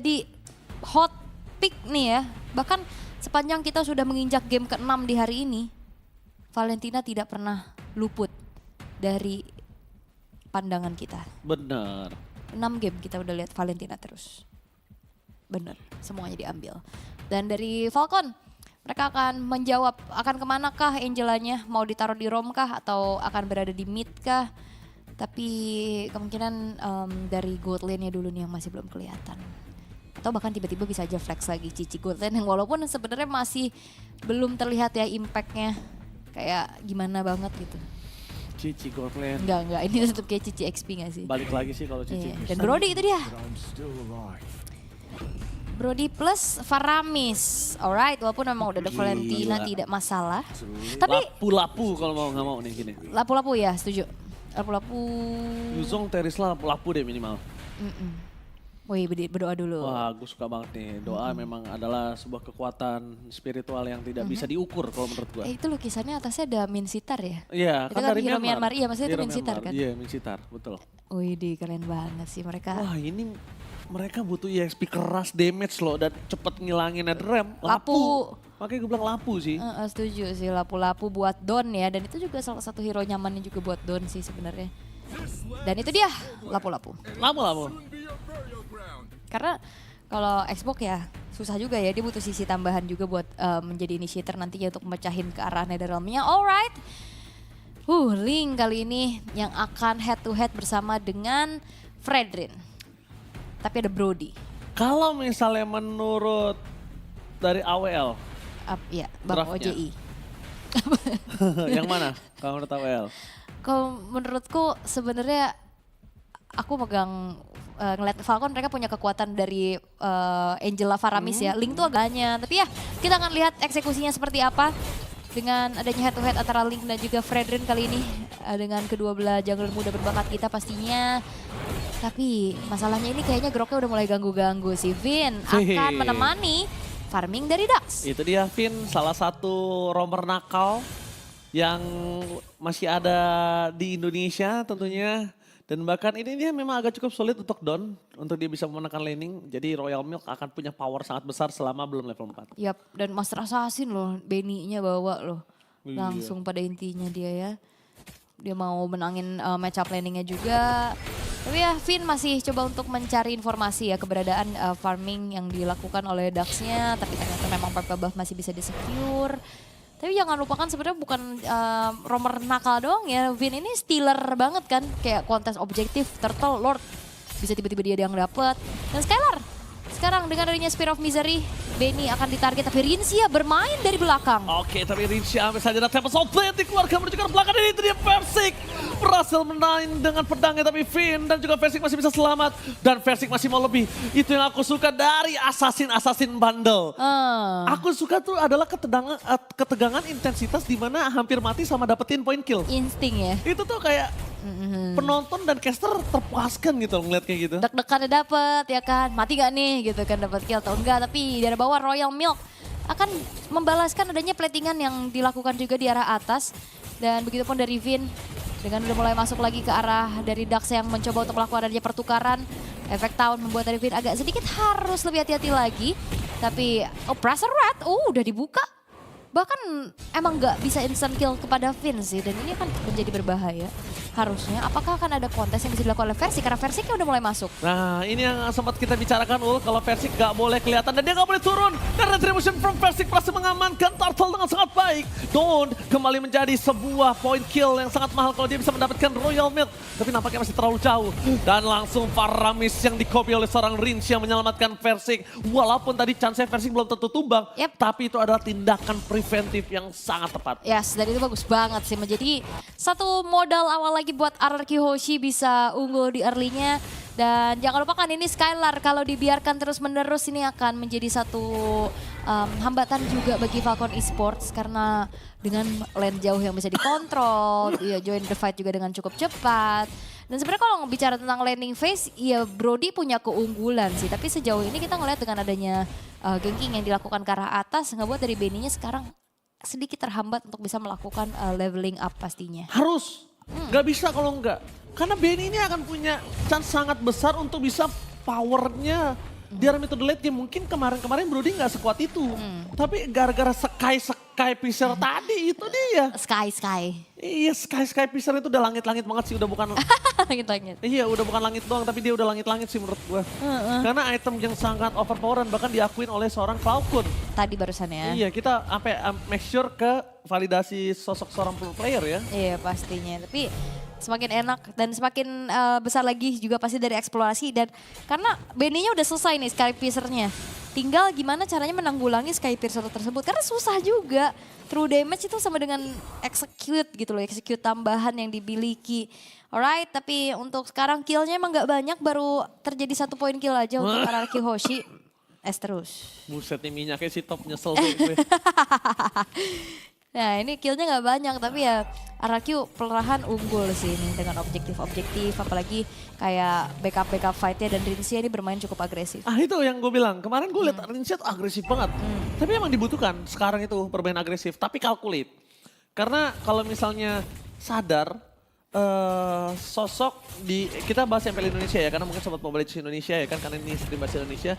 menjadi hot pick nih ya. Bahkan sepanjang kita sudah menginjak game ke-6 di hari ini, Valentina tidak pernah luput dari pandangan kita. Bener. 6 game kita udah lihat Valentina terus. Bener, semuanya diambil. Dan dari Falcon, mereka akan menjawab akan kemanakah Angelanya, mau ditaruh di Rom kah atau akan berada di mid kah. Tapi kemungkinan dari gold lane-nya dulu nih yang masih belum kelihatan. Atau bahkan tiba-tiba bisa aja flex lagi Cici gold lane yang walaupun sebenarnya masih belum terlihat ya impact-nya. Kayak gimana banget gitu. Cici gold lane. Enggak, ini tetap kayak Cici XP gak sih? Balik lagi sih kalau Cici. Iya. Dan Brody itu dia. Brody plus Faramis. Alright, walaupun memang udah ada Valentina tidak masalah. Tapi Lapu-lapu kalau mau nggak mau nih gini. lapu-lapu ya, setuju. Lapu-lapu. Yuzong Terisla lapu deh minimal. Wih, berdoa dulu. Wah, gue suka banget nih. Doa memang adalah sebuah kekuatan spiritual yang tidak bisa diukur kalau menurut gue. Itu lukisannya atasnya ada Min Sitar ya? Iya, Itu kan kan dari Hero Myanmar. Myanmar, iya maksudnya itu Hero Min Sitar Myanmar. kan? Iya, Min Sitar, betul. Wih, keren banget sih mereka. Wah, ini mereka butuh EXP keras damage loh dan cepet ngilangin Netherrealm. Lapu. Makanya gue bilang lapu sih. Setuju sih, lapu-lapu buat Don ya. Dan itu juga salah satu hero nyamannya juga buat Don sih sebenarnya. Dan itu dia, lapu-lapu. Lapu-lapu. Karena kalau Xbox ya susah juga ya, dia butuh sisi tambahan juga buat menjadi initiator nantinya untuk memecahin ke arah Netherrealm-nya. Alright, Ling kali ini yang akan head to head bersama dengan Fredrin. Tapi ada Brody. Kalau misalnya menurut dari AWL, Ya, Bang Draftnya. OJI. yang mana kalau menurut AWL? Kalau menurutku sebenarnya aku pegang ngeliat Falcon mereka punya kekuatan dari Angela Faramis ya. Link tuh agaknya. Tapi ya kita akan lihat eksekusinya seperti apa. Dengan adanya head to head antara Link dan juga Fredrin kali ini. Dengan kedua belah jungler muda berbakat kita pastinya. Tapi masalahnya ini kayaknya Groknya udah mulai ganggu-ganggu sih. Vin akan menemani farming dari Dax. Itu dia Vin, salah satu romer nakal yang masih ada di Indonesia tentunya. Dan bahkan ini dia memang agak cukup sulit untuk Don, untuk dia bisa memenangkan laning. Jadi Royal Milk akan punya power sangat besar selama belum level 4. Yap, dan Master Assassin loh, Benny-nya bawa loh. Iya. Langsung pada intinya dia ya. Dia mau menangin match up landingnya juga. Tapi ya Vin masih coba untuk mencari informasi ya keberadaan farming yang dilakukan oleh Dax-nya. Tapi ternyata memang Purple Buff masih bisa di-secure. Tapi jangan lupakan sebenarnya bukan romer nakal doang ya. Vin ini stealer banget kan. Kayak kontes objektif, Turtle, Lord. Bisa tiba-tiba dia yang dapet. Dan Skylar. Sekarang dengan adanya Spear of Misery, Benny akan ditarget tapi Rinsia bermain dari belakang. Oke, tapi Rinsha ambil saja Tempest of Blade dikeluarkan menuju ke belakang dan itu dia Versik. Berhasil menang dengan pedangnya tapi Vin dan juga Versik masih bisa selamat. Dan Versik masih mau lebih. Itu yang aku suka dari Assassin Bundle. Aku suka tuh adalah ketegangan intensitas di mana hampir mati sama dapetin point kill. Insting ya. Itu tuh kayak penonton dan caster terpuaskan gitu loh ngeliat kayak gitu. Deg-degannya dapet ya kan, mati gak nih gitu kan, dapat kill atau enggak. Tapi dari bawah Royal Milk akan membalaskan adanya platingan yang dilakukan juga di arah atas. Dan begitu pun dari Vin dengan udah mulai masuk lagi ke arah dari Dax yang mencoba untuk melakukan adanya pertukaran. Efek tahun membuat dari Vin agak sedikit harus lebih hati-hati lagi. Tapi Pressure Rat, udah dibuka. Bahkan emang gak bisa instant kill kepada Vin sih. Dan ini akan menjadi berbahaya. Harusnya, apakah akan ada kontes yang bisa dilakukan oleh Versik? Karena Versiknya udah mulai masuk. Nah ini yang sempat kita bicarakan Ul, kalau Versik gak boleh kelihatan dan dia gak boleh turun. Dan Retribution from Versik berhasil mengamankan Turtle dengan sangat baik. Dawn kembali menjadi sebuah point kill yang sangat mahal kalau dia bisa mendapatkan Royal Milk. Tapi nampaknya masih terlalu jauh. Dan langsung Faramis yang di-copy oleh seorang Rince yang menyelamatkan Versik. Walaupun tadi chance Versik belum tentu tumbang. Yep. Tapi itu adalah tindakan preventif yang sangat tepat. Yes, dan itu bagus banget sih. Menjadi satu modal awal lagi buat RRQ Hoshi bisa unggul di early-nya. Dan jangan lupakan ini Skylar kalau dibiarkan terus-menerus ini akan menjadi satu hambatan juga bagi Falcon Esports. Karena dengan lane jauh yang bisa dikontrol, ya join the fight juga dengan cukup cepat. Dan sebenarnya kalau bicara tentang landing phase, ya Brody punya keunggulan sih. Tapi sejauh ini kita ngeliat dengan adanya ganking yang dilakukan ke arah atas, ngebuat dari Benny-nya sekarang sedikit terhambat untuk bisa melakukan leveling up pastinya. Harus, nggak bisa kalau nggak. Karena Benny ini akan punya chance sangat besar untuk bisa powernya Di arah mid to the late game mungkin kemarin-kemarin Brody nggak sekuat itu. Tapi gara-gara Sky Fisher tadi itu dia. Sky. Iya Sky Fisher itu udah langit-langit banget sih, udah bukan Langit-langit. iya udah bukan langit doang tapi dia udah langit-langit sih menurut gue. Karena item yang sangat overpowered bahkan diakuin oleh seorang Falcon. Tadi barusan ya. Iya kita sampai make sure ke validasi sosok seorang pro player ya. Iya pastinya, tapi semakin enak dan semakin besar lagi juga pasti dari eksplorasi dan karena Benny-nya udah selesai nih Sky Piercer-nya. Tinggal gimana caranya menanggulangi Sky Piercer tersebut karena susah juga. True damage itu sama dengan execute gitu loh, execute tambahan yang dimiliki. Alright, tapi untuk sekarang killnya emang gak banyak, baru terjadi 1 poin kill aja untuk RRQ Hoshi. Terus. Buset nih minyaknya si top nyesel tuh gue. Nah ini killnya gak banyak tapi ya RRQ perlahan unggul sih ini dengan objektif-objektif apalagi kayak backup fightnya dan Rinsia ini bermain cukup agresif. Ah itu yang gue bilang, kemarin gue liat Rinsia tuh agresif banget. Tapi emang dibutuhkan sekarang itu bermain agresif, tapi calculate. Karena kalau misalnya sadar sosok di, kita bahas MPL Indonesia ya karena mungkin Sobat Mobile Legends Indonesia ya kan karena ini stream bahasa Indonesia.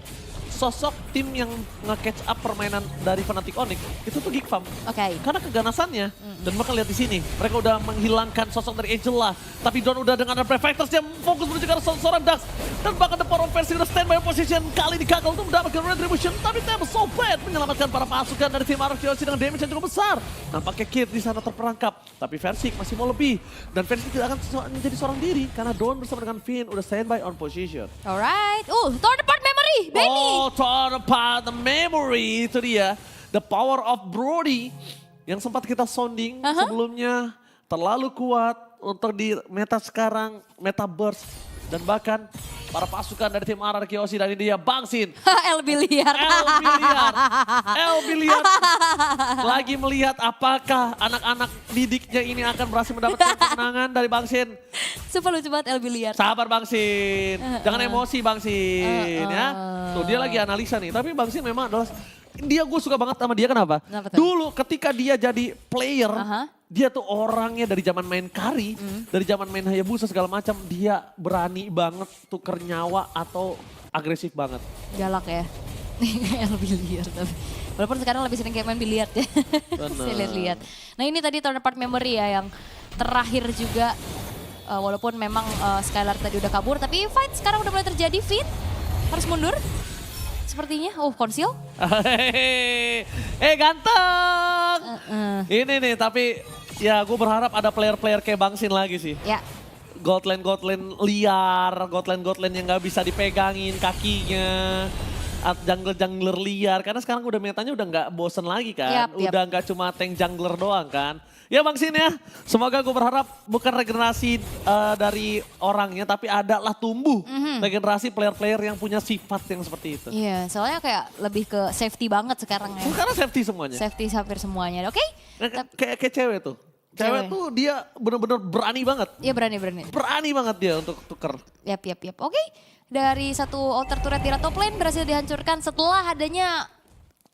Sosok tim yang nge-catch up permainan dari Fnatic Onyx itu tuh Geek Farm. Oke. Karena keganasannya dan bakal lihat di sini mereka udah menghilangkan sosok dari Angela, tapi Don udah dengan ada Prefectors yang fokus menuju ke seorang Dax dan bahkan The Power of Versi udah standby position kali ini gagal untuk mendapatkan retribution, tapi Table so bad menyelamatkan para pasukan dari tim RRQ dengan damage yang cukup besar. Nampaknya Kid di sana terperangkap, tapi Versik masih mau lebih dan Versik tidak akan menjadi seorang diri karena Don bersama dengan Finn udah standby on position. Alright, third part memory, Benny. Oh, third part the memory itu dia, the power of Brody yang sempat kita sounding sebelumnya terlalu kuat untuk di meta sekarang, meta burst dan bahkan para pasukan dari tim RRQ Hoshi dari dia Bangsin. El Biliar. El Biliar lagi melihat apakah anak-anak didiknya ini akan berhasil mendapatkan kemenangan dari Bangsin. Super lucu banget El Biliar. Sabar Bangsin, jangan emosi Bangsin ya. Tuh dia lagi analisa nih, tapi Bangsin memang adalah gue suka banget sama dia kenapa? Dulu ketika dia jadi player, dia tuh orangnya dari zaman main Kari, dari zaman main Hayabusa segala macam, dia berani banget tuker nyawa atau agresif banget. Galak ya. El Biliar tapi. Walaupun sekarang lebih sering kayak main biliar ya. Saya lihat-lihat. Nah ini tadi third part memory ya yang terakhir juga. Walaupun memang Skylar tadi udah kabur, tapi fight sekarang udah mulai terjadi. Finn harus mundur. Sepertinya, konsil. Ganteng. Ini nih, tapi ya gue berharap ada player-player kayak Bangsin lagi sih. Ya. Godland liar, Godland yang gak bisa dipegangin kakinya. Jungler liar, karena sekarang udah metanya udah gak bosen lagi kan. Udah gak cuma tank jungler doang kan. Ya Bang Sin ya, semoga gue berharap bukan regenerasi dari orangnya tapi adalah tumbuh regenerasi player-player yang punya sifat yang seperti itu. Iya, soalnya kayak lebih ke safety banget sekarang ya. Karena safety semuanya. Safety hampir semuanya, oke? Kayak cewek tuh. Cewek tuh dia bener-bener berani banget. Iya berani. Berani banget dia untuk tuker. Yap. Oke, dari satu altar turret di top lane berhasil dihancurkan setelah adanya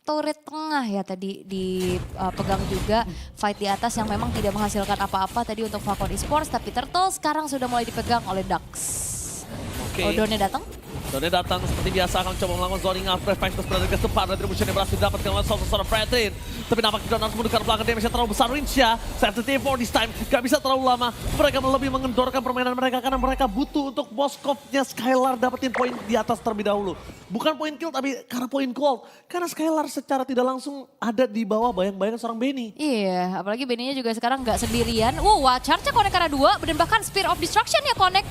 turret tengah ya tadi dipegang juga fight di atas yang memang tidak menghasilkan apa-apa tadi untuk Falcon Esports, tapi Turtle sekarang sudah mulai dipegang oleh Dax. Oke. Donnya datang. Donnya datang seperti biasa akan coba melakukan zoning out. Prefectus berada ke depan, retribution yang berhasil didapatkan oleh seorang Fredrin. Tapi nampaknya Don harus menukar belakang damage yang terlalu besar. Rinsha, sensitive for this time, gak bisa terlalu lama. Mereka lebih mengendorkan permainan mereka karena mereka butuh untuk boskopnya Skylar dapetin poin di atas terlebih dahulu. Bukan poin kill tapi karena poin gold. Karena Skylar secara tidak langsung ada di bawah bayang-bayang seorang Benny. Iya, apalagi Benny-nya juga sekarang gak sendirian. Charge-nya connect karena 2 dan bahkan Spear of Destruction ya connect.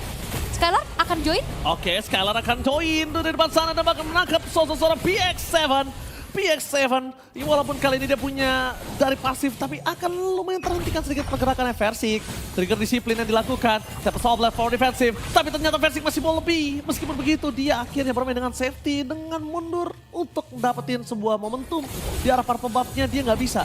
Skylar akan join? Oke, Skylar akan join tuh di depan sana dan bakal menangkap seorang PX7. Walaupun kali ini dia punya dari pasif, tapi akan lumayan terhentikan sedikit pergerakannya Versik. Trigger disiplin yang dilakukan, Step solve left for defensive. Tapi ternyata Versik masih mau lebih. Meskipun begitu, dia akhirnya bermain dengan safety, dengan mundur untuk dapetin sebuah momentum. Di arah para pembuffnya dia nggak bisa.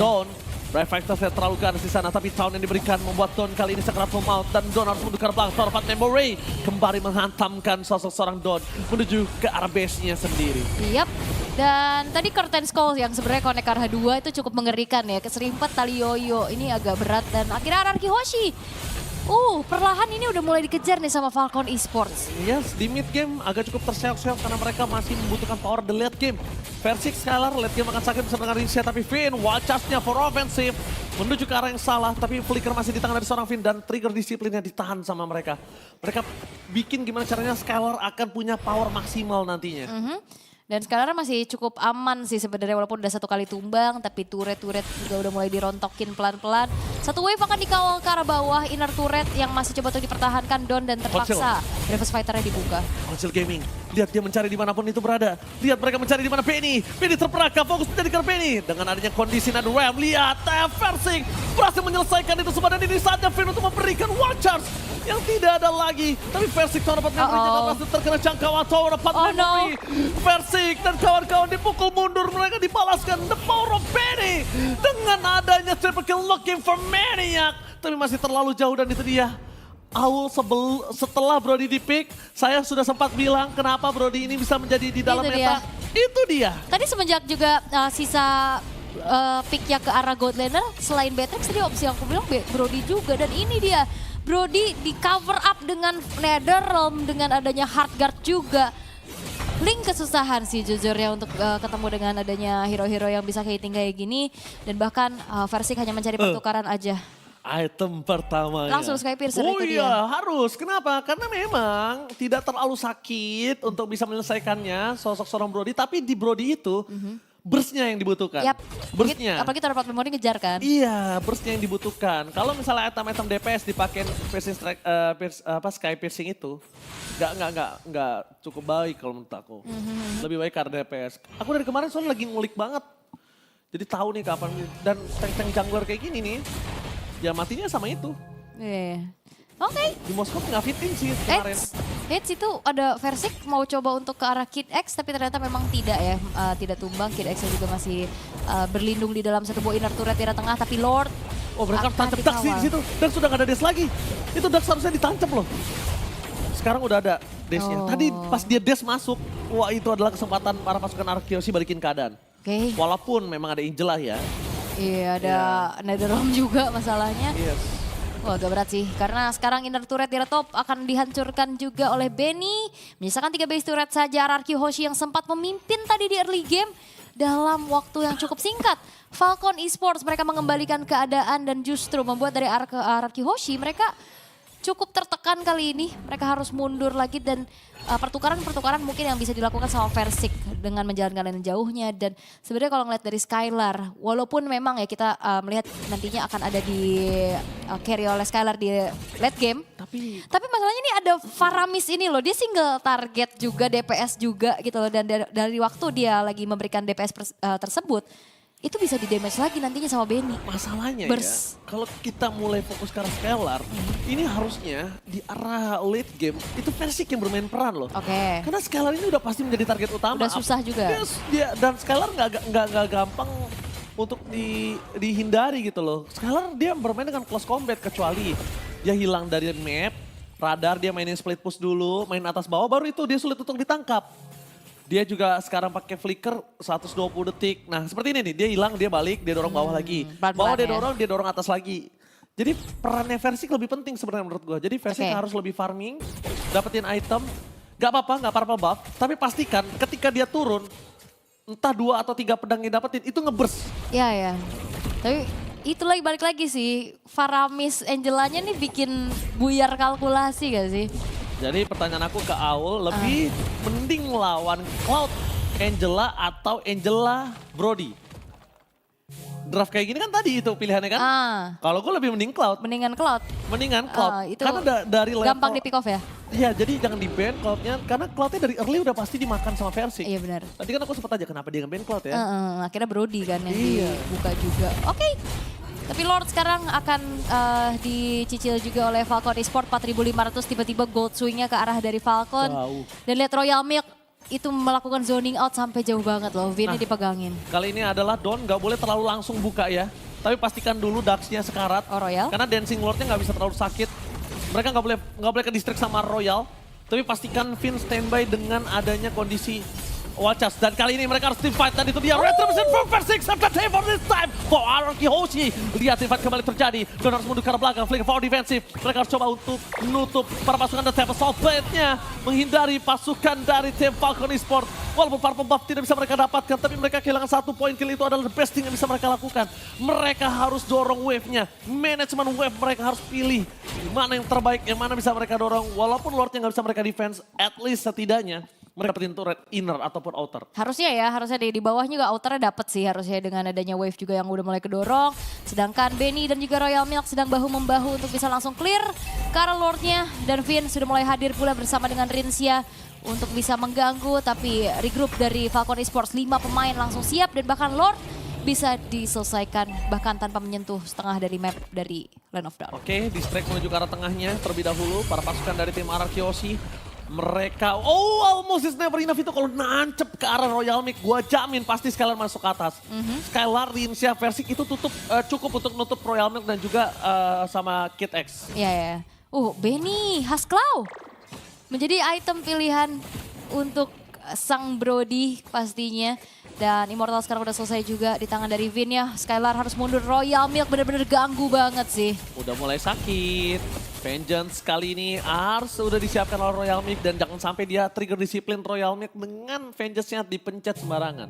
Don, Reflectors terlalu ganas di sana, tapi tahun yang diberikan membuat Don kali ini sekeratul maut dan Don harus menukar belakang. Torpat Memory kembali menghantamkan sosok seorang Don menuju ke arah base-nya sendiri. Yap, dan tadi Curtain Skull yang sebenarnya connect arah 2 itu cukup mengerikan ya. Keserimpet tali yoyo ini agak berat dan akhirnya RRQ Hoshi Perlahan ini udah mulai dikejar nih sama Falcon Esports. Yes, di mid game agak cukup terseok-seok karena mereka masih membutuhkan power di late game. Versik Skylar, late game akan sakit bersama dengan Rinsya, tapi Finn, wild charge-nya for offensive. Menuju ke arah yang salah, tapi flicker masih di tangan dari seorang Finn dan trigger disiplinnya ditahan sama mereka. Mereka bikin gimana caranya Skylar akan punya power maksimal nantinya. Dan sekarang masih cukup aman sih sebenarnya walaupun udah satu kali tumbang, tapi turret-turret juga udah mulai dirontokin pelan-pelan. Satu wave akan dikawal ke arah bawah, inner turret yang masih coba untuk dipertahankan Don dan terpaksa Reverse Fighter-nya dibuka. Council Gaming, lihat dia mencari dimanapun itu berada. Lihat mereka mencari di mana Penny. Penny terperangkap, fokus menjadi ke Penny. Dengan adanya kondisi Nadu Ram, lihat Versing berhasil menyelesaikan itu semua. Dan ini saatnya Finn untuk memberikan one charge yang tidak ada lagi. Tapi Versing tahun dapat memory-nya gak berhasil terkena jangkauan tower dapat memory. Versing dan kawan-kawan dipukul mundur, mereka dibalaskan the power of Penny. Dengan adanya triple kill looking for Maniac. Tapi masih terlalu jauh dan itu dia. Aul setelah Brody di pick, saya sudah sempat bilang kenapa Brody ini bisa menjadi di dalam meta. Itu dia. Tadi semenjak juga sisa picknya ke arah God Laner, selain Betex tadi opsi yang aku bilang Brody juga. Dan ini dia, Brody di cover up dengan Netherrealm dengan adanya Heartguard juga. Link kesusahan sih jujur ya untuk ketemu dengan adanya hero-hero yang bisa hitting kayak gini. Dan bahkan Versik hanya mencari pertukaran aja. Item pertamanya. Langsung Sky Piercer oh itu iya, dia. harus. Kenapa? Karena memang tidak terlalu sakit untuk bisa menyelesaikannya sosok seorang Brody. Tapi di Brody itu burst-nya yang dibutuhkan. Yap. Burst-nya. Apalagi Tower Plat Memory ngejar kan. Iya, burst-nya yang dibutuhkan. Kalau misalnya item-item DPS dipakai Sky Piercing itu, nggak cukup baik kalau menurut aku. Lebih baik karena DPS. Aku dari kemarin soalnya lagi ngulik banget. Jadi tahu nih kapan, dan tank-tank jungler kayak gini nih, ya matinya sama itu. Iya. Oke. Di Moskow nggak fitting sih kemarin. Hits itu ada Versik mau coba untuk ke arah Kid X tapi ternyata memang tidak ya. Tidak tumbang, Kid X juga masih berlindung di dalam satu buah inner turret di arah tengah. Tapi Lord Oh mereka akan tancap Dax di dikawal. situ. Dan sudah nggak ada dash lagi. Itu Dax harusnya ditancap loh. Sekarang udah ada dashnya. Oh. Tadi pas dia dash masuk, wah itu adalah kesempatan para pasukan Arkeosi balikin keadaan. Oke. Walaupun memang ada Angela ya. Iya ada Netherrealm juga masalahnya. Yes. Wah agak berat sih, karena sekarang inner turret di top akan dihancurkan juga oleh Benny. Menyisakan 3 base turret saja RRQ Hoshi yang sempat memimpin tadi di early game dalam waktu yang cukup singkat. Falcon Esports mereka mengembalikan keadaan dan justru membuat dari RRQ Hoshi mereka cukup tertekan kali ini. Mereka harus mundur lagi dan pertukaran-pertukaran mungkin yang bisa dilakukan sama Versik dengan menjalankan lane jauhnya. Dan sebenarnya kalau ngeliat dari Skylar, walaupun memang ya kita melihat nantinya akan ada di carry oleh Skylar di late game. Tapi masalahnya ini ada Faramis ini loh, dia single target juga, DPS juga gitu loh. Dan dari waktu dia lagi memberikan DPS tersebut, itu bisa di damage lagi nantinya sama Benny. Masalahnya Burst. ya, kalau kita mulai fokus ke arah Skylar, ini harusnya di arah late game, itu Versik yang bermain peran loh. Oke. Karena Skylar ini udah pasti menjadi target utama. Udah susah juga. Dan Skylar nggak gampang untuk dihindari gitu loh. Skylar dia bermain dengan close combat kecuali dia hilang dari map, radar dia mainin split push dulu, main atas bawah, baru itu dia sulit untuk ditangkap. Dia juga sekarang pakai flicker 120 detik. Nah seperti ini nih, dia hilang, dia balik, dia dorong bawah lagi. Bawah dia dorong atas lagi. Jadi perannya Versik lebih penting sebenarnya menurut gue. Jadi Versik harus lebih farming, dapetin item. Gak apa-apa, gak purple buff. Tapi pastikan ketika dia turun, entah 2 atau 3 pedang yang dapetin, itu ngeburst. Iya ya. Tapi itu lagi balik lagi sih, Faramis Angelanya nih bikin buyar kalkulasi gak sih? Jadi pertanyaan aku ke Aul, lebih mending lawan Cloud Angela atau Angela Brody? Draft kayak gini kan tadi itu pilihannya kan? Kalau gue lebih mending Cloud. Mendingan Cloud. Mendingan Cloud. Itu karena dari level... gampang di pick off ya? Iya, jadi jangan di-ban Cloud-nya. Karena Cloud-nya dari early udah pasti dimakan sama Versik. Iya benar. Tadi kan aku sempat aja kenapa dia nge-ban Cloud ya? Akhirnya Brody kan yang dibuka juga. Oke. Tapi Lord sekarang akan dicicil juga oleh Falcon Esports 4.500 tiba-tiba gold swing-nya ke arah dari Falcon. Jauh. Dan lihat Royal Milk itu melakukan zoning out sampai jauh banget loh. Vinny dipegangin. Kali ini adalah Don nggak boleh terlalu langsung buka ya. Tapi pastikan dulu Dax-nya sekarat. Oh Royal? Karena Dancing Lord-nya nggak bisa terlalu sakit. Mereka nggak boleh ke distract sama Royal. Tapi pastikan Finn standby dengan adanya kondisi Watchers. Dan kali ini mereka harus team fight dan itu dia Retribution from Versik sampai time for this time for RRQ Hoshi. Lihat team fight kembali terjadi. Don harus mundur ke arah belakang, flicker forward defensif. Mereka harus coba untuk menutup para pasukan dari tim Assault Blade-nya. Menghindari pasukan dari tim Falcon Esports. Walaupun para pembuff tidak bisa mereka dapatkan, tapi mereka kehilangan 1 poin kill itu adalah the best thing yang bisa mereka lakukan. Mereka harus dorong wave-nya. Manajemen wave mereka harus pilih. Mana yang terbaik, yang mana bisa mereka dorong. Walaupun Lord-nya nggak bisa mereka defense, at least setidaknya mereka dapetin turret inner ataupun outer. Harusnya ya, harusnya di bawahnya juga outernya dapat sih harusnya dengan adanya wave juga yang udah mulai kedorong. Sedangkan Benny dan juga Royal Milk sedang bahu-membahu untuk bisa langsung clear ke arah Lordnya. Dan Vin sudah mulai hadir pula bersama dengan Rinsia untuk bisa mengganggu. Tapi regroup dari Falcon Esports 5 pemain langsung siap dan bahkan Lord bisa diselesaikan bahkan tanpa menyentuh setengah dari map dari Land of Dark. Oke, distract menuju ke arah tengahnya terlebih dahulu. Para pasukan dari tim RRQ Hoshi. Mereka, almost is never enough itu kalau nancep ke arah Royal Milk, gua jamin pasti Skylar masuk ke atas. Skylar, Rinsia, Versik itu cukup untuk nutup Royal Milk dan juga sama Kid X. Iya ya. Benny, Hasklau. Menjadi item pilihan untuk sang Brody pastinya. Dan Immortal sekarang udah selesai juga di tangan dari Vin ya. Skylar harus mundur, Royal Milk bener-bener ganggu banget sih. Udah mulai sakit. Vengeance kali ini harus udah disiapkan oleh Royal Milk dan jangan sampai dia trigger disiplin Royal Milk dengan Vengeance-nya dipencet sembarangan.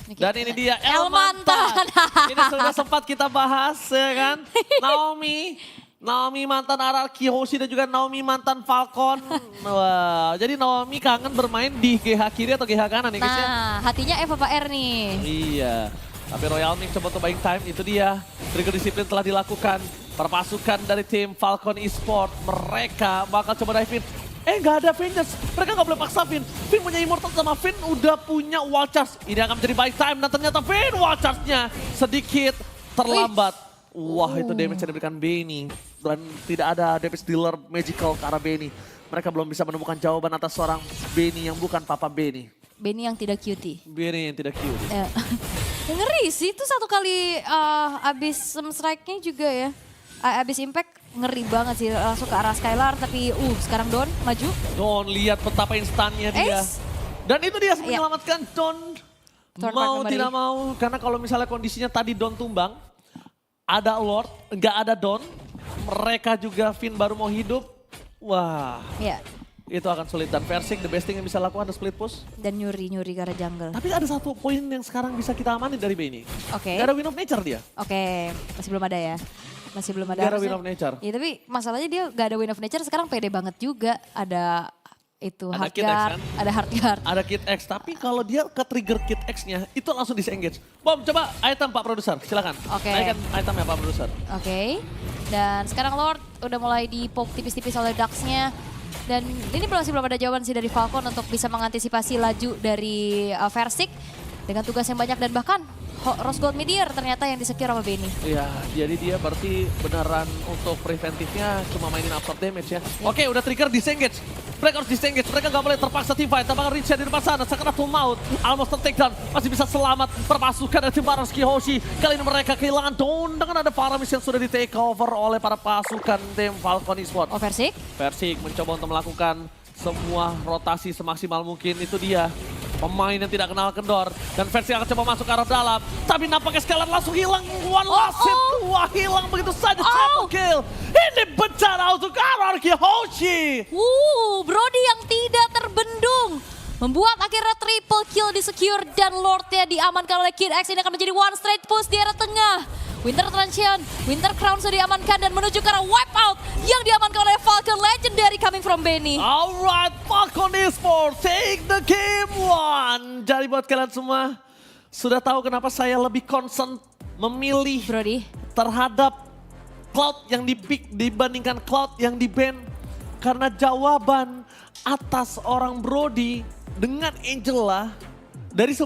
Okay. Dan ini dia Elmantan. Ini sudah sempat kita bahas ya kan. Naomi mantan RRQ Hoshi dan juga Naomi mantan Falcon. Wah, jadi Naomi kangen bermain di GH kiri atau GH kanan ya guys ya? Nah, hatinya F apa R nih? Iya, tapi Royal Milk coba untuk buying time, itu dia. Trigger disiplin telah dilakukan. Perpasukan dari tim Falcon Esports, mereka bakal coba dive in. Nggak ada Vengeance, mereka nggak boleh paksa Vin. Vin punya Immortal sama Vin udah punya Wall Charge. Ini akan menjadi buying time dan ternyata Vin Wall Charge-nya sedikit terlambat. Wah, itu damage yang diberikan Benny. Dan tidak ada damage dealer magical ke arah Benny. Mereka belum bisa menemukan jawaban atas seorang Benny yang bukan Papa Benny. Benny yang tidak cutie. Benny yang tidak cute. Ya. Ngeri sih, itu satu kali abis strike-nya juga ya. Abis impact ngeri banget sih langsung ke arah Skylar. Tapi sekarang Don maju. Don, lihat betapa instannya dia. Dan itu dia menyelamatkan Don. Mau tidak mau, karena kalau misalnya kondisinya tadi Don tumbang. Ada Lord, nggak ada Don. Mereka juga Vin baru mau hidup. Wah, itu akan sulit. Dan Versik the best thing yang bisa lakukan adalah split push. Dan nyuri ke arah jungle. Tapi ada satu poin yang sekarang bisa kita amanin dari Benny. Oke. Gak ada Win of Nature dia. Oke, masih belum ada ya. Masih belum ada. Gak ada Win of Nature. Iya tapi masalahnya dia gak ada Win of Nature sekarang pede banget juga. Ada itu ada Kid X, Heartguard, kan? ada Heartguard. Ada Kid X, tapi kalau dia ke trigger Kid X-nya itu langsung disengage. Bom, coba item Pak Produser, silakan. Oke. Naikkan itemnya Pak Produser. Oke. Dan sekarang Lord udah mulai di-poke tipis-tipis oleh Dax-nya. Dan ini masih belum ada jawaban sih dari Falcon untuk bisa mengantisipasi laju dari Versik. Dengan tugas yang banyak dan bahkan Rose Gold Meteor ternyata yang di-secure sama Benny. Iya, jadi dia berarti beneran untuk preventifnya cuma mainin absorb damage ya. Oke, udah trigger disengage. Mereka harus disengage, mereka gak boleh terpaksa team fight. Tampaknya Rinsia di depan sana, Sakaratul Maut. Almost ter-takedown, masih bisa selamat perpasukan dari tim RRQ Hoshi. Kali ini mereka kehilangan Don dengan ada Faramis yang sudah di-take over oleh para pasukan tim Falcon Esports. Versik? Versik mencoba untuk melakukan semua rotasi semaksimal mungkin, itu dia. Pemain yang tidak kenal kendor. Dan Versik akan coba masuk ke arah dalam. Tapi nampaknya Skylar langsung hilang. One last hit. Wah, hilang begitu saja. Triple kill. Ini bencana untuk RRQ Hoshi. Brody yang tidak terbendung. Membuat akhirnya triple kill di secure dan Lordnya diamankan oleh Kid X. Ini akan menjadi one straight push di arah tengah. Winter Transition, Winter Crown sudah diamankan dan menuju ke arah wipeout yang diamankan oleh Falcon Legendary coming from Benny. Alright, Falcon Esports take the game one. Jadi buat kalian semua, sudah tahu kenapa saya lebih concern memilih Brody terhadap Cloud yang di-pick dibandingkan Cloud yang di-ban. Karena jawaban atas orang Brody dengan Angela dari